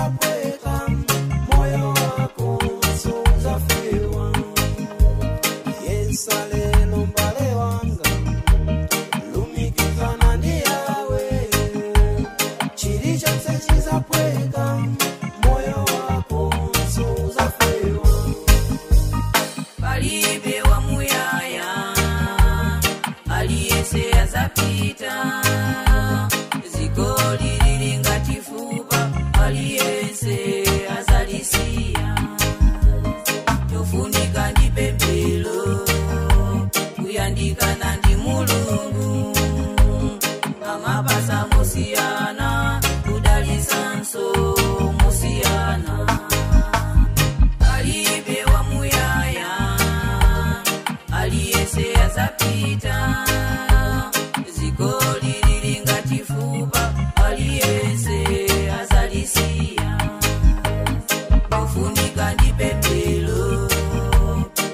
zapweka, moyo wako suzafewa. Yesa lelo mbale wanga, lumikizana ndi yawe. Chili chonse chizapweka, moyo wako suzafewa. Palibe wa muyaya, aliyese azapita. Zigoli lilingatifuba, aliyese azalisia. Tofunika ndi pembelo, kuyandikana ndi Mulungu. Amapasa musiyana, kudalisanso musiyana. Palibe wa muyaya, aliyese azapita. Zigoli lilingatifuba, aliyese azalisia. Tofunika ndi pembelo,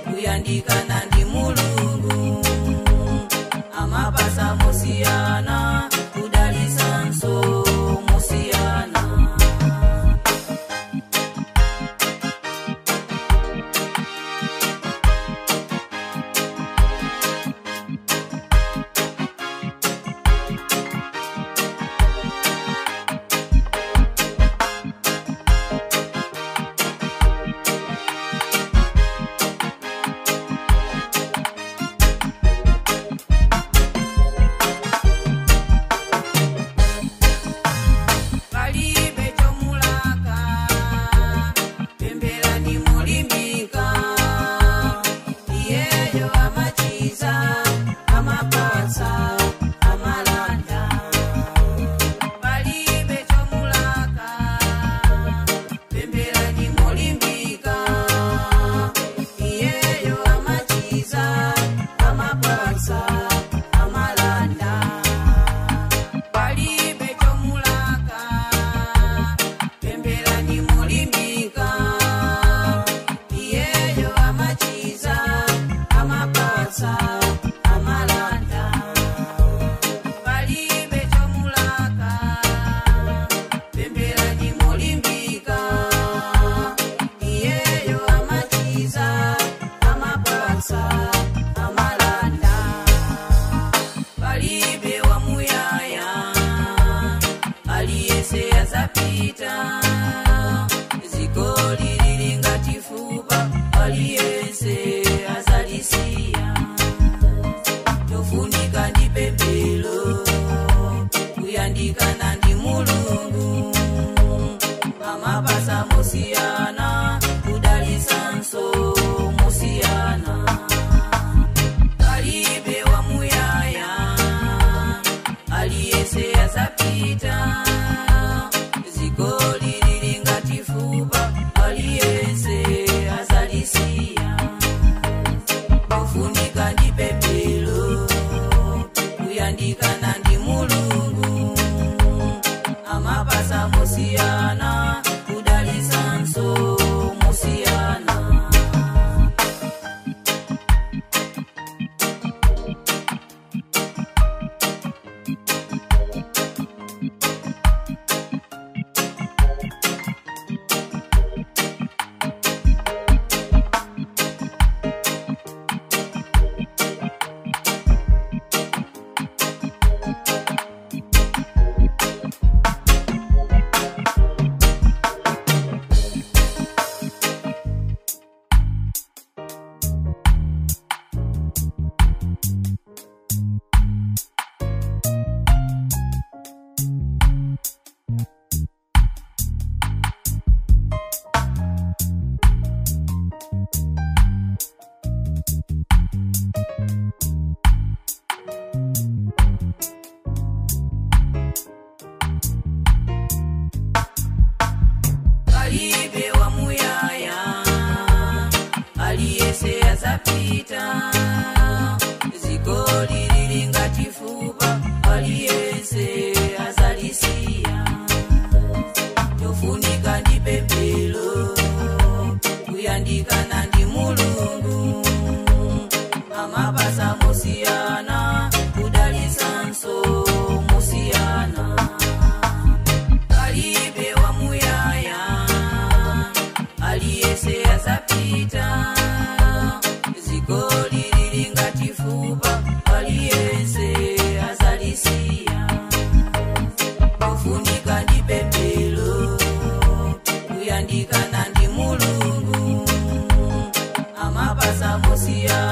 kuyandikana ndi Mulungu. Amapasa musiyana, kudalisanso musiyana. Palibe chomulaka, pembela ni mulimbika. Iyeyo amachiza, amapatsa, amalanda. Palibe chomulaka, pembela ni mulimbika. Iyeyo amachiza, amapatsa, amalanda. Palibe chomulaka, pembela ni mulimbika. Iyeyo amachiza, amapatsa, amalanda. Palibe chomulaka, pembela ni mulimbika. Iyeyo amachiza, amapatsa, amalanda. Palibe wa muyaya, aliyese azapita. Zigoli lilingatifuba, aliyese azalisia. Tofunika ndi pembelo, kuyandikana ndi Mulungu. Amapasa musiyana, kudalisanso musiyana. Palibe wa muyaya, aliyese azapita. Zigoli lilingatifuba, aliyese azalisia. Tofunika ndi pembelo, kuyandikana ndi Mulungu. Amapasa musiyana, kudalisanso musiyana. musiyana